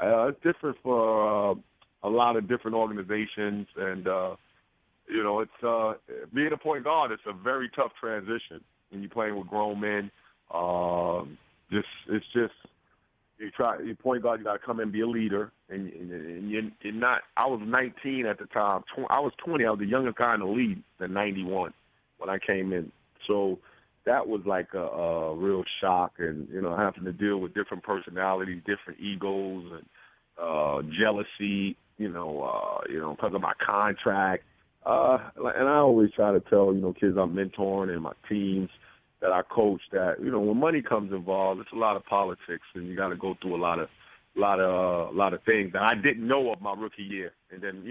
It's different for a lot of different organizations, and it's being a point guard. It's a very tough transition when you're playing with grown men. It's just you point guard. You got to come in and be a leader, and you're not. I was 19 at the time. I was 20. I was the youngest guy in the league in '91 when I came in. So that was like a real shock, and having to deal with different personalities, different egos, and jealousy. Because of my contract. And I always try to tell kids I'm mentoring and my teams that I coach that when money comes involved, it's a lot of politics, and you got to go through a lot of things that I didn't know of my rookie year. And then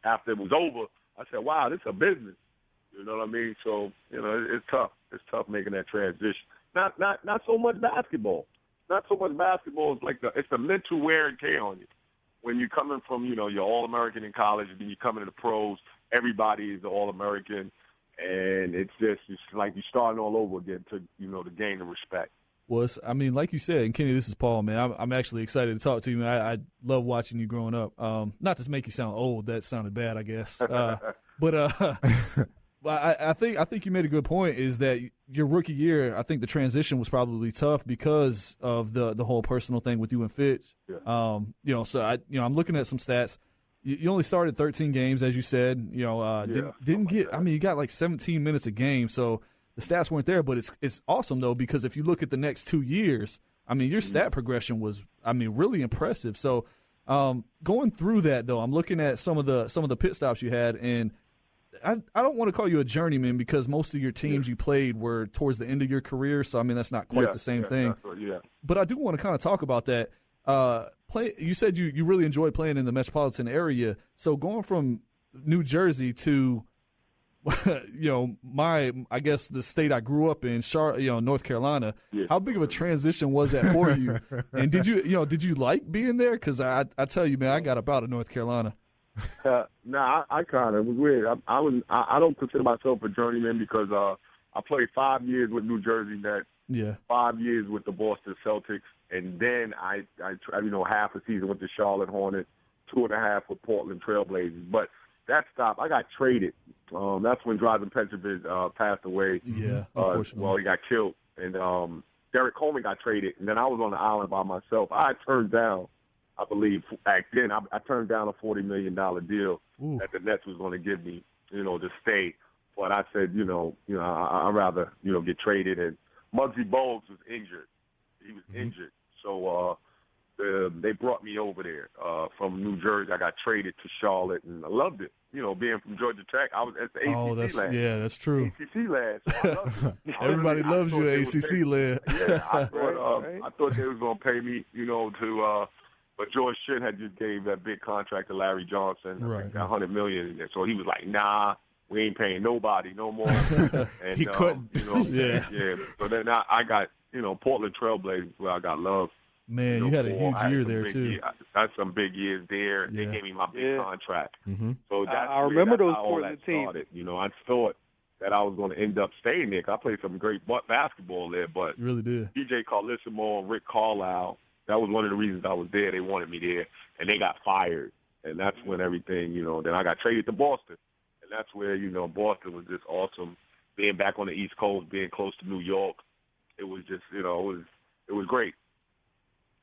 after it was over, I said, "Wow, this is a business." You know what I mean? So it's tough. It's tough making that transition. Not so much basketball. Not so much basketball. It's like it's the mental wear and tear on you. When you're coming from you're All-American in college, and then you come into the pros, everybody is the All-American. And it's like you're starting all over again to gain the respect. Well, like you said, and Kenny, this is Paul, man. I'm actually excited to talk to you, man. I love watching you growing up. Not to make you sound old, that sounded bad, I guess. But I think you made a good point. Is that your rookie year? I think the transition was probably tough because of the whole personal thing with you and Fitch. Yeah. So I'm looking at some stats. You only started 13 games, as you said. Didn't get. You got like 17 minutes a game, so the stats weren't there. But it's awesome though, because if you look at the next 2 years, your stat progression was, really impressive. So going through that though, I'm looking at some of the pit stops you had, and I don't want to call you a journeyman because most of your teams you played were towards the end of your career. So that's not quite the same thing. But I do want to kind of talk about that. You said you really enjoyed playing in the metropolitan area. So going from New Jersey to, I guess the state I grew up in, North Carolina. Yeah. How big of a transition was that for you? And did you like being there? Because I tell you, man, I got up out of North Carolina. I kind of was weird. I don't consider myself a journeyman because I played 5 years with New Jersey Nets. Yeah. 5 years with the Boston Celtics, and then I half a season with the Charlotte Hornets, 2.5 with Portland Trailblazers. But that stopped. I got traded. That's when Drazen Petrovic passed away. Yeah, unfortunately. He got killed, and Derek Coleman got traded, and then I was on the island by myself. I turned down, I believe back then, I turned down a $40 million deal that the Nets was going to give me, to stay. But I said, I'd rather, get traded. And Muggsy Bogues was injured. He was injured. So they brought me over there from New Jersey. I got traded to Charlotte, and I loved it. Being from Georgia Tech, I was at the ACC lad. Yeah, that's true. ACC lad, so I loved it. Everybody loves you, ACC lad. Yeah, I thought they was going to pay me, but George Shinn had just gave that big contract to Larry Johnson, right. That $100 million. So he was like, nah. We ain't paying nobody no more. And, he couldn't. Yeah. So then I got, Portland Trailblazers where I got love. Man, you had a huge year there, too. I had some big years there. They gave me my big contract. Mm-hmm. So I remember those Portland teams. I thought that I was going to end up staying there because I played some great basketball there. But you really did. DJ Carlissimo and Rick Carlisle, that was one of the reasons I was there. They wanted me there, and they got fired. And that's when everything, then I got traded to Boston. And that's where, Boston was just awesome. Being back on the East Coast, being close to New York, it was just, it was great.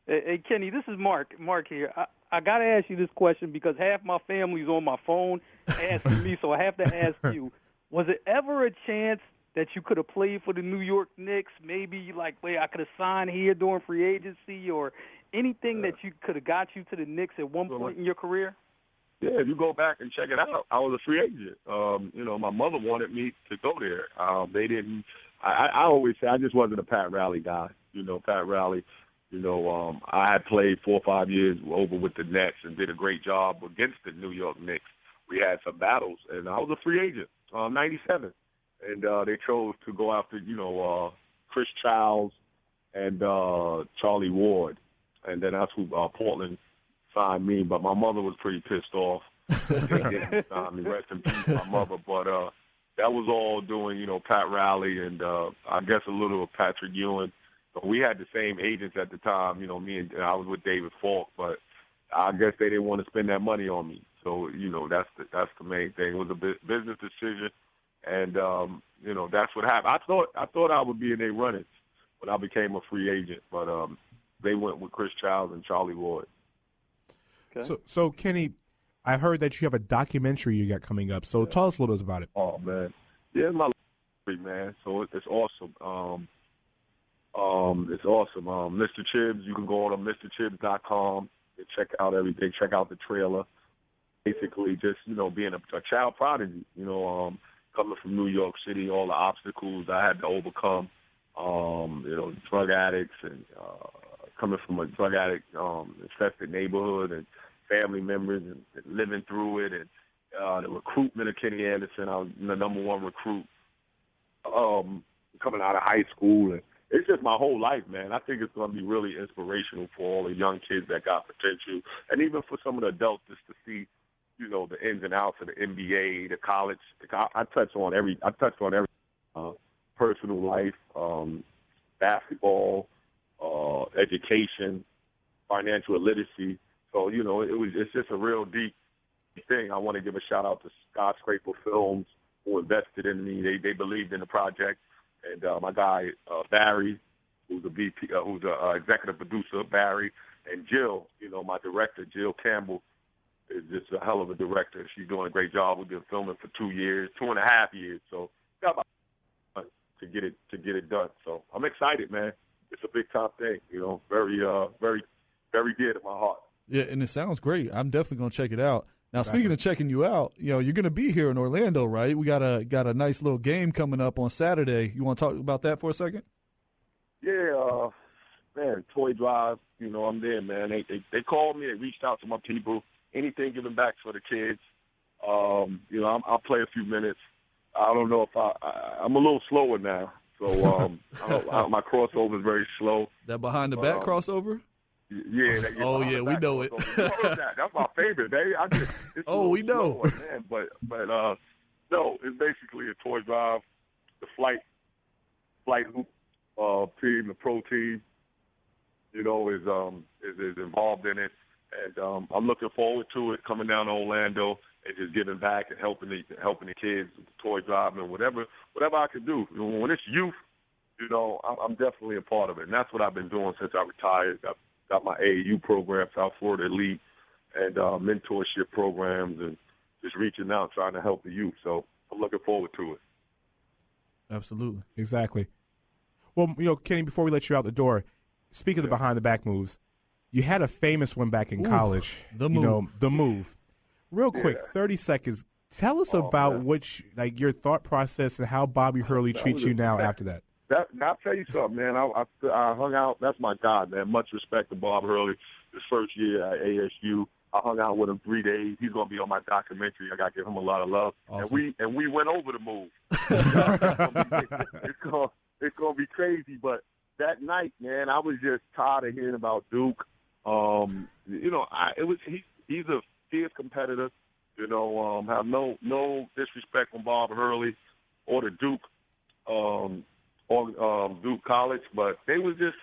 Hey, Kenny, this is Marc. Marc here. I got to ask you this question because half my family's on my phone asking me, so I have to ask you. Was it ever a chance that you could have played for the New York Knicks, maybe I could have signed here during free agency or anything that you could have got you to the Knicks at one point in your career? Yeah, if you go back and check it out, I was a free agent. My mother wanted me to go there. They didn't. I always say I just wasn't a Pat Riley guy. Pat Riley. I had played 4 or 5 years over with the Nets and did a great job against the New York Knicks. We had some battles, and I was a free agent, 97. And they chose to go after, Chris Childs and Charlie Ward. And then that's who Portland signed me. But my mother was pretty pissed off. They didn't sign me. Rest in peace, my mother. But that was all doing, Pat Riley and I guess a little of Patrick Ewing. So we had the same agents at the time. Me and I was with David Falk. But I guess they didn't want to spend that money on me. So, that's the main thing. It was a business decision, and that's what happened. I thought I would be in their runnings when I became a free agent, but they went with Chris Childs and Charlie Ward. Okay. So Kenny, I heard that you have a documentary you got coming up. So tell us a little bit about it. Oh man, yeah, it's my man. So it's awesome. It's awesome. Mr. Chibbs, you can go on MrChibbs.com and check out everything. Check out the trailer. Basically, just being a child prodigy. Coming from New York City, all the obstacles I had to overcome. Drug addicts and coming from a drug addict infested neighborhood and family members and living through it, and the recruitment of Kenny Anderson. I was the number one recruit coming out of high school, and it's just my whole life, man. I think it's going to be really inspirational for all the young kids that got potential, and even for some of the adults just to see, the ins and outs of the NBA, the college. I touched on every personal life, basketball, education, financial literacy. So, it's just a real deep thing. I want to give a shout out to Skyscraper Films, who invested in me. They believed in the project. And my guy, Barry, who's a VP, who's a executive producer, Barry, and Jill, my director, Jill Campbell, is just a hell of a director. She's doing a great job. We've been filming for 2.5 years. So got about to get it done. So I'm excited, man. It's a big time thing, very, very, very dear to my heart. Yeah, and it sounds great. I'm definitely going to check it out. Now, speaking of checking you out, you're going to be here in Orlando, right? We got a nice little game coming up on Saturday. You want to talk about that for a second? Yeah, man, Toy Drive, I'm there, man. They called me. They reached out to my people. Anything giving back for the kids. I'll play a few minutes. I don't know if I'm a little slower now. So my crossover is very slow. That behind the back crossover? Yeah. Yeah, we know it. That's my favorite, baby. We know. Slower, man. But no, it's basically a toy drive. The flight hoop team, the pro team, is involved in it, and I'm looking forward to it. Coming down to Orlando and just giving back and helping the kids with the toy drive and whatever I can do. When it's youth, I'm definitely a part of it, and that's what I've been doing since I retired. I've got my AAU program, South Florida Elite, and mentorship programs, and just reaching out, trying to help the youth. So I'm looking forward to it. Absolutely. Exactly. Well, Kenny, before we let you out the door, speaking of the behind-the-back moves, you had a famous one back in college. The move. The move. Real quick, 30 seconds. Tell us about your thought process and how Bobby Hurley treats you now after that. I'll tell you something, man. I hung out. That's my guy, man. Much respect to Bob Hurley. His first year at ASU, I hung out with him 3 days. He's going to be on my documentary. I got to give him a lot of love. Awesome. And we went over the move. It's going to be crazy. But that night, man, I was just tired of hearing about Duke. He's a fierce competitor. Have no disrespect from Bob Hurley or the Duke. Duke College, but they was just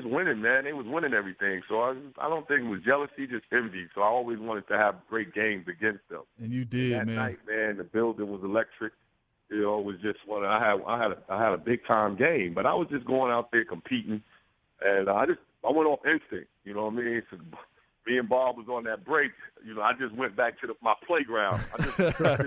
winning, man. They was winning everything. So I don't think it was jealousy, just envy. So I always wanted to have great games against them. And you did, that man. That night, man, the building was electric. It was just I had a big time game, but I was just going out there competing, and I went off instinct. You know what I mean? So me and Bob was on that break. I just went back to my playground. I just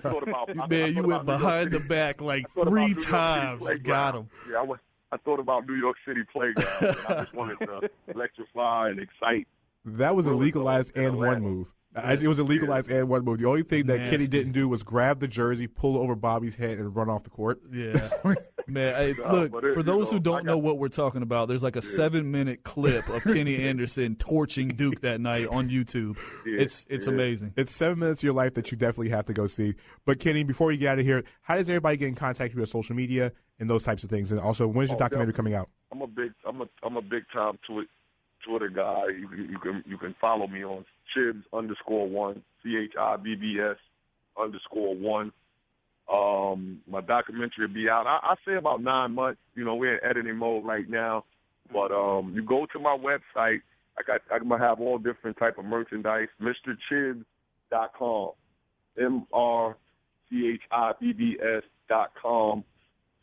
thought about man. You went behind the back like 3 times. Got him. Yeah, I thought about New York City playground. And I just wanted to electrify and excite. That was a legalized and one move. It was a legalized and one move. The only thing that Kenny didn't do was grab the jersey, pull over Bobby's head, and run off the court. Yeah. Man, hey, look, for those who don't know what we're talking about, there's like a 7-minute clip of Kenny Anderson torching Duke that night on YouTube. It's amazing. It's 7 minutes of your life that you definitely have to go see. But, Kenny, before we get out of here, how does everybody get in contact with you on social media and those types of things? And also, when is your documentary coming out? I'm a big time Twitter guy. You can follow me on Chibbs_1, CHIBBS_1. My documentary will be out. I say about 9 months. We're in editing mode right now. But you go to my website. I'm gonna have all different type of merchandise. MrChibbs.com, MrChibbs.com.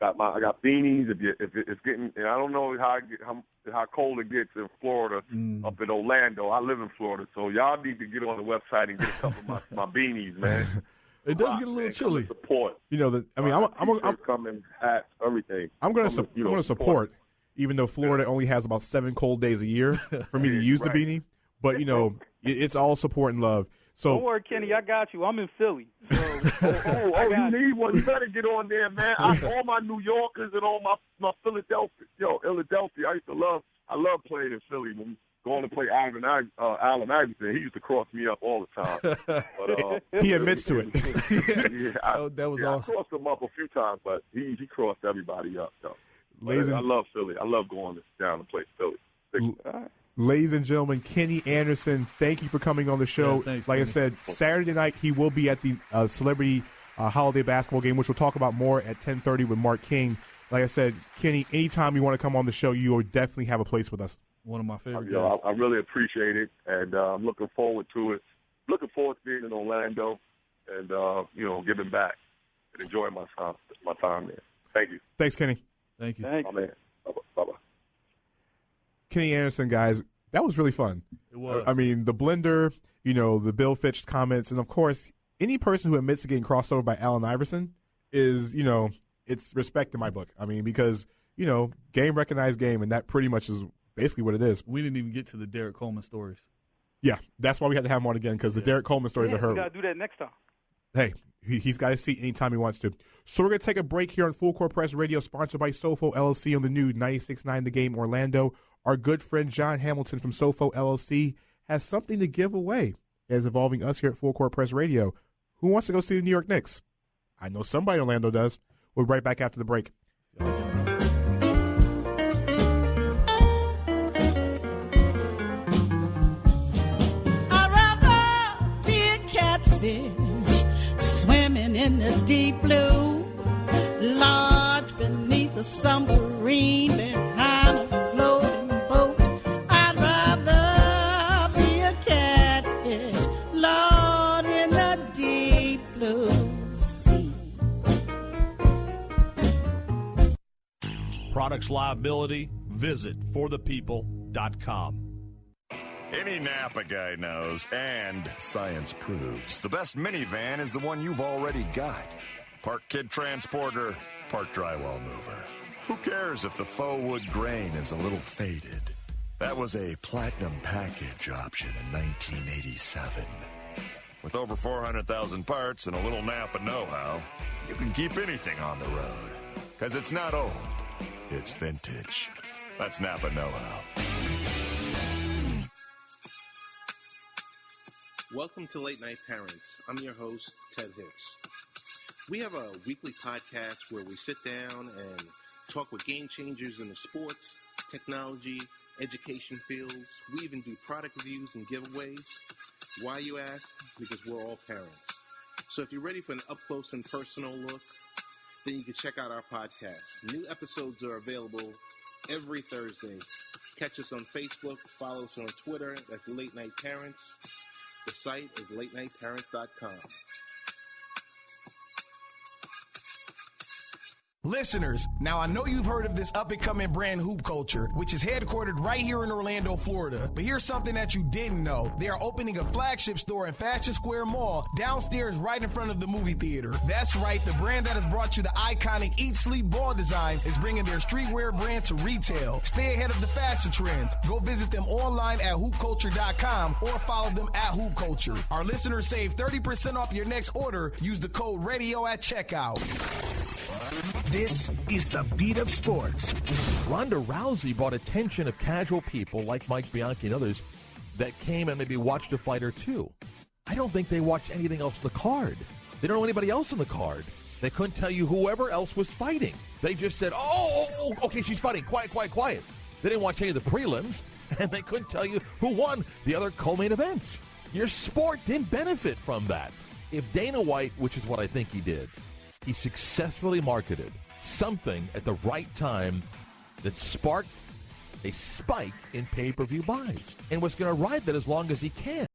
I got beanies. If it's getting, and I don't know how cold it gets in Florida, up in Orlando. I live in Florida, so y'all need to get on the website and get a couple of my beanies, man. It does get a little chilly. Support. I'm coming hats, everything. I'm going to support, even though Florida only has about 7 cold days a year for me to use the beanie. But it's all support and love. So don't worry, Kenny, I got you. I'm in Philly. So, you need one. You better get on there, man. All my New Yorkers and all my Philadelphia. I love playing in Philly. When going to play Allen Iverson, he used to cross me up all the time. But, he admits to it. That was awesome. I crossed him up a few times, but he crossed everybody up. So. I love Philly. I love going down to play Philly. Ladies and gentlemen, Kenny Anderson, thank you for coming on the show. Yeah, thanks, like Kenny. I said, Saturday night he will be at the Celebrity Holiday Basketball game, which we'll talk about more at 10:30 with Marc King. Like I said, Kenny, anytime you want to come on the show, you will definitely have a place with us. One of my favorite guys. I really appreciate it, and I'm looking forward to it. Looking forward to being in Orlando and, giving back and enjoying my time there. Thank you. Thanks, Kenny. Thank you. My man. Bye-bye. Kenny Anderson, guys, that was really fun. It was. I mean, the blender, the Bill Fitch comments, and, of course, any person who admits to getting crossed over by Allen Iverson is, it's respect in my book. I mean, because, game recognized game, and that pretty much is basically what it is. We didn't even get to the Derek Coleman stories. Yeah, that's why we had to have him on again, because the Derek Coleman stories are her. We got to do that next time. Hey, he's got a seat anytime he wants to. So we're going to take a break here on Full Court Press Radio, sponsored by SOFO LLC on the new 96.9 The Game Orlando. Our good friend John Hamilton from SOFO LLC has something to give away as involving us here at Full Court Press Radio. Who wants to go see the New York Knicks? I know somebody in Orlando does. We'll be right back after the break. I'd rather be a catfish swimming in the deep blue, large beneath the submarine behind a floating boat. I'd rather be a catfish, Lord, in the deep blue sea. Products liability, visit forthepeople.com. Any Napa guy knows, and science proves, the best minivan is the one you've already got. Park Kid Transporter, Park Drywall Mover. Who cares if the faux wood grain is a little faded? That was a platinum package option in 1987. With over 400,000 parts and a little Napa know-how, you can keep anything on the road. Because it's not old, it's vintage. That's Napa know-how. Welcome to Late Night Parents. I'm your host, Ted Hicks. We have a weekly podcast where we sit down and talk with game changers in the sports, technology, education fields. We even do product reviews and giveaways. Why, you ask? Because we're all parents. So if you're ready for an up-close and personal look, then you can check out our podcast. New episodes are available every Thursday. Catch us on Facebook, follow us on Twitter. That's Late Night Parents. The site is latenightparents.com. Listeners, now I know you've heard of this up-and-coming brand Hoop Culture, which is headquartered right here in Orlando, Florida. But here's something that you didn't know. They are opening a flagship store in Fashion Square Mall, downstairs right in front of the movie theater. That's right, the brand that has brought you the iconic Eat, Sleep, Ball design is bringing their streetwear brand to retail. Stay ahead of the fashion trends. Go visit them online at hoopculture.com or follow them at Hoop Culture. Our listeners save 30% off your next order. Use the code RADIO at checkout. This is the beat of sports. Ronda Rousey brought attention of casual people like Mike Bianchi and others that came and maybe watched a fight or two. I don't think they watched anything else on the card. They don't know anybody else on the card. They couldn't tell you whoever else was fighting. They just said, okay, she's fighting. Quiet. They didn't watch any of the prelims, and they couldn't tell you who won the other co-main events. Your sport didn't benefit from that. If Dana White, which is what I think he did, he successfully marketed something at the right time that sparked a spike in pay-per-view buys and was going to ride that as long as he can.